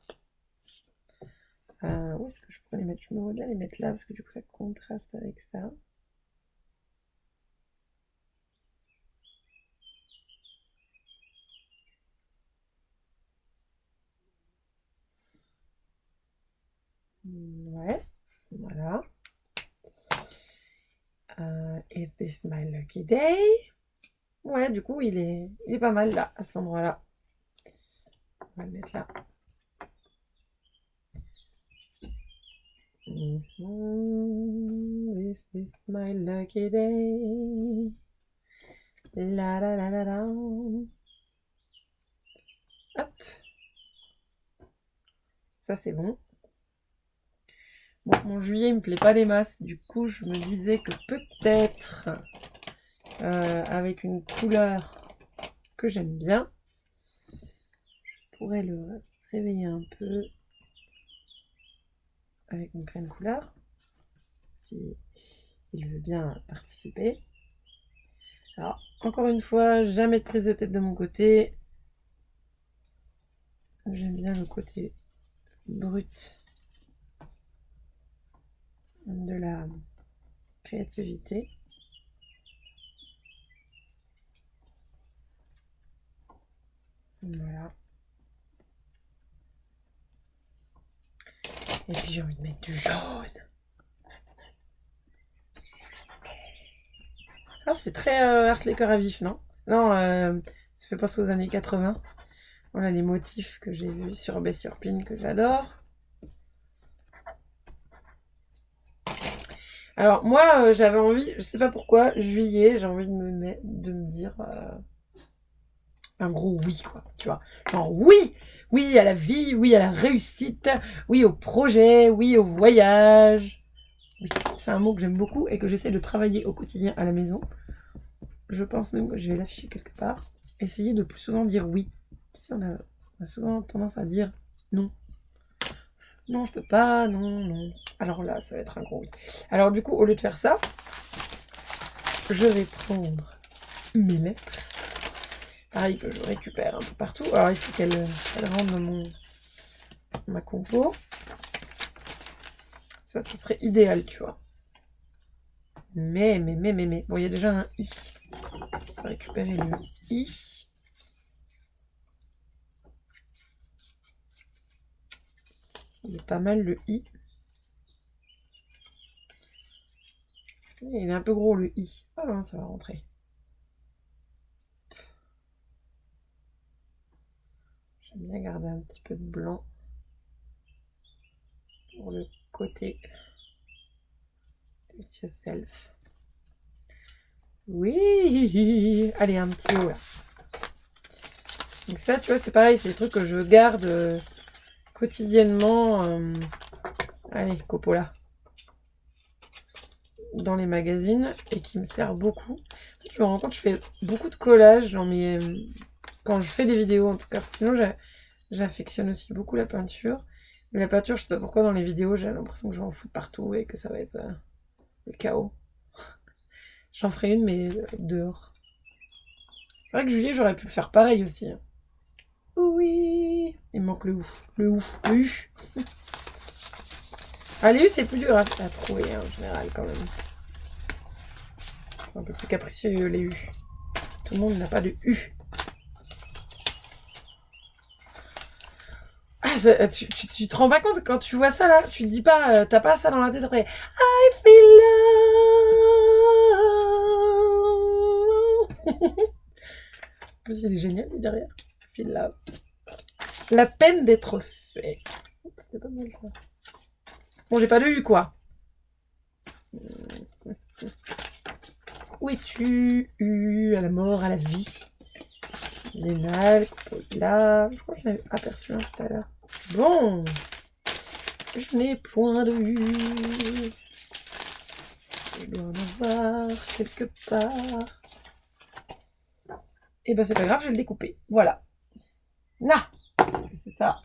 Où est-ce que je pourrais les mettre? Je me vois bien les mettre là, parce que du coup, ça contraste avec ça. Ouais, voilà. Is this my lucky day? Ouais, du coup, il est pas mal là, à cet endroit-là. On va le mettre là. Is this my lucky day? La la la la la. Hop. Ça, c'est bon. Bon, mon juillet, il me plaît pas des masses. Du coup, je me disais que peut-être, avec une couleur que j'aime bien, je pourrais le réveiller un peu avec mon crayon de couleur, si il veut bien participer. Alors, encore une fois, jamais de prise de tête de mon côté. J'aime bien le côté brut de la créativité. Voilà. Et puis j'ai envie de mettre du jaune. Ah, ça fait très Art les cœurs à vif, non? Non, ça fait penser aux années 80. Voilà les motifs que j'ai vus sur Bessurpin que j'adore. Alors moi, j'avais envie, je sais pas pourquoi, juillet, j'ai envie de me dire un gros oui, quoi, tu vois. Genre oui, oui à la vie, oui à la réussite, oui au projet, oui au voyage. Oui, c'est un mot que j'aime beaucoup et que j'essaie de travailler au quotidien à la maison. Je pense même que je vais l'afficher quelque part. Essayez de plus souvent dire oui. Tu sais, on a souvent tendance à dire non. Non, je peux pas, non, non. Alors là, ça va être un gros oui. Alors du coup, au lieu de faire ça, je vais prendre mes lettres. Pareil que je récupère un peu partout. Alors il faut qu'elle rentre dans ma compo. Ça serait idéal, tu vois. Mais. Bon, il y a déjà un I. On va récupérer le I. Il est pas mal le I. Il est un peu gros le I. Ah non, ça va rentrer. J'aime bien garder un petit peu de blanc pour le côté It yourself. Oui. Allez, un petit haut là. Donc ça, tu vois, c'est pareil, c'est des trucs que je garde quotidiennement. Allez, Coppola. Dans les magazines et qui me sert beaucoup. Je me rends compte, je fais beaucoup de collages dans mes... quand je fais des vidéos en tout cas. Sinon, j'affectionne aussi beaucoup la peinture. Mais la peinture, je sais pas pourquoi dans les vidéos, j'ai l'impression que je vais en foutre partout et que ça va être le chaos. J'en ferai une, mais dehors. C'est vrai que juillet, j'aurais pu le faire pareil aussi. Oui. Il me manque le ou. Le ou. Le u. Ah, les u, c'est plus dur à trouver en général quand même. C'est un peu plus capricieux les u. Tout le monde n'a pas de u. Ah, tu te rends pas compte quand tu vois ça là, tu te dis pas, t'as pas ça dans la tête après. I feel love. En plus, il est génial lui derrière. I feel love. La peine d'être fait. C'était pas mal ça. Bon, j'ai pas de U quoi. Où es-tu? U, à la mort, à la vie. Génial, là. Je crois que je l'avais aperçu un tout à l'heure. Bon. Je n'ai point de U. Je dois en avoir quelque part. Et ben c'est pas grave, je vais le découper. Voilà. Là. C'est ça.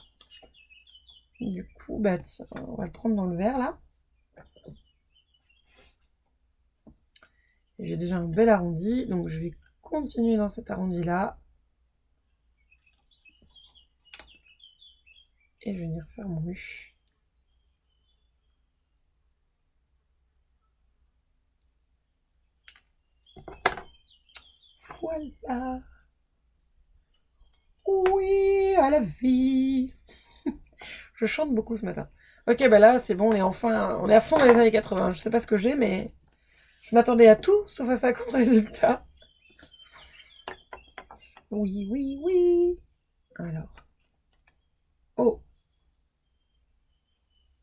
Du coup, bah tiens, on va le prendre dans le verre là. J'ai déjà un bel arrondi, donc je vais continuer dans cet arrondi là. Et je vais venir faire mon U. Voilà. Oui, à la vie. Je chante beaucoup ce matin. Ok, bah là, c'est bon, on est à fond dans les années 80. Je sais pas ce que j'ai, mais je m'attendais à tout, sauf à ça comme résultat. Oui, oui, oui. Alors. O.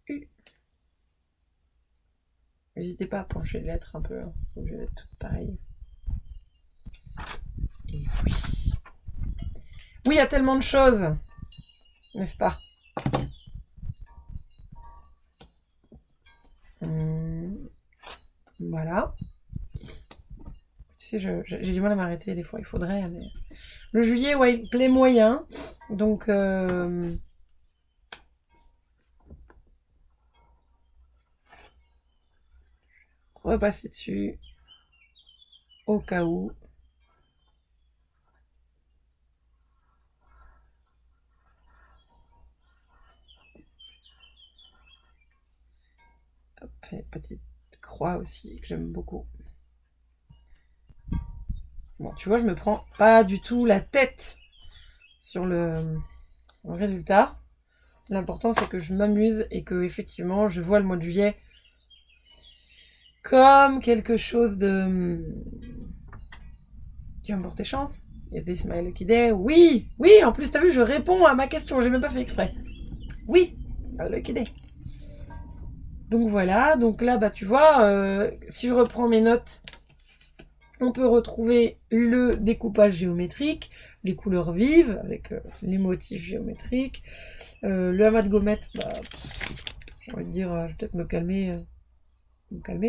U. N'hésitez pas à pencher les lettres un peu. Hein. Je vais être toutes pareilles. Et oui. Oui, il y a tellement de choses. N'est-ce pas? Voilà. Tu sais, j'ai du mal à m'arrêter des fois. Il faudrait, mais... Le juillet, ouais, il plaît moyen. Donc... repasser dessus. Au cas où. Hop, petite croix aussi, que j'aime beaucoup. Bon, tu vois, je me prends pas du tout la tête sur le résultat. L'important, c'est que je m'amuse et que, effectivement, je vois le mois de juillet comme quelque chose de... qui va me porter chance. Il y a des Smile Lucky Day. Oui, oui, en plus, t'as vu, je réponds à ma question, j'ai même pas fait exprès. Oui, Lucky Day. Donc voilà, donc là, bah tu vois, si je reprends mes notes, on peut retrouver le découpage géométrique, les couleurs vives avec les motifs géométriques, le amas de gommettes, bah, j'ai envie de dire, je vais peut-être me calmer,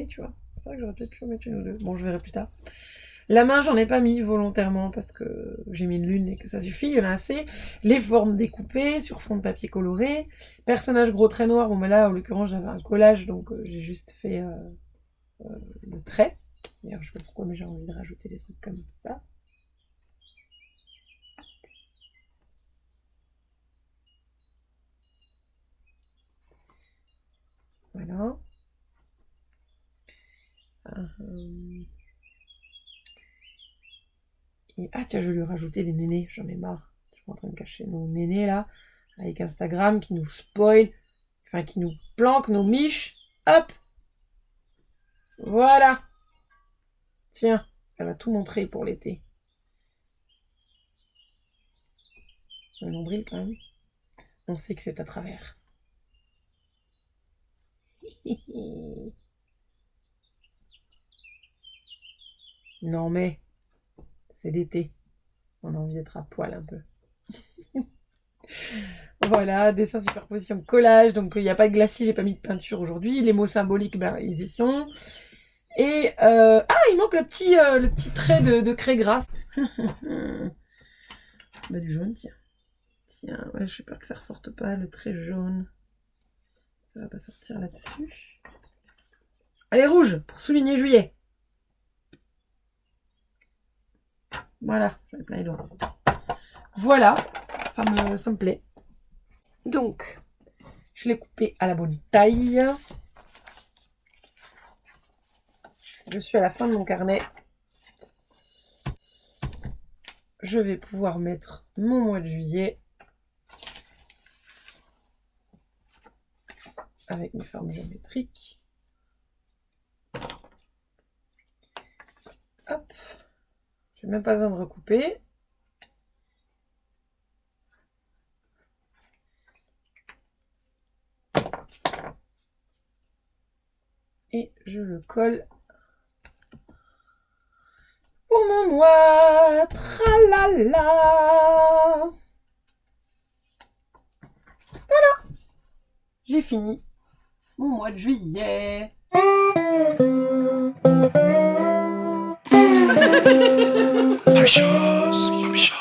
tu vois. C'est vrai que j'aurais peut-être pu en mettre une ou deux. Bon, je verrai plus tard. La main, j'en ai pas mis volontairement parce que j'ai mis une lune et que ça suffit, il y en a assez. Les formes découpées sur fond de papier coloré. Personnage gros trait noir, bon, mais là, en l'occurrence, j'avais un collage, donc j'ai juste fait le trait. D'ailleurs, je sais pas pourquoi, mais j'ai envie de rajouter des trucs comme ça. Voilà. Et, ah tiens, je vais lui rajouter des nénés, j'en ai marre. Je suis en train de cacher nos nénés là, avec Instagram qui nous spoil, enfin qui nous planque nos miches. Hop, voilà. Tiens, elle va tout montrer pour l'été. Le nombril quand même. On sait que c'est à travers. Non mais, c'est l'été. On a envie d'être à poil un peu. Voilà, dessin, superposition, collage. Donc il n'y a pas de glacis, j'ai pas mis de peinture aujourd'hui. Les mots symboliques, ben, ils y sont. Et ah, il manque le petit trait de craie grasse. Bah, du jaune, tiens. Tiens, ouais, j'ai peur que ça ressorte pas, le trait jaune. Ça va pas sortir là-dessus. Allez, rouge, pour souligner juillet. Voilà, j'en ai plein les doigts. Voilà, ça me plaît. Donc, je l'ai coupé à la bonne taille. Je suis à la fin de mon carnet. Je vais pouvoir mettre mon mois de juillet avec mes formes géométriques. Hop, j'ai même pas besoin de recouper. Et je le colle pour mon mois. Tralala. Voilà, j'ai fini mon mois de juillet. La chose,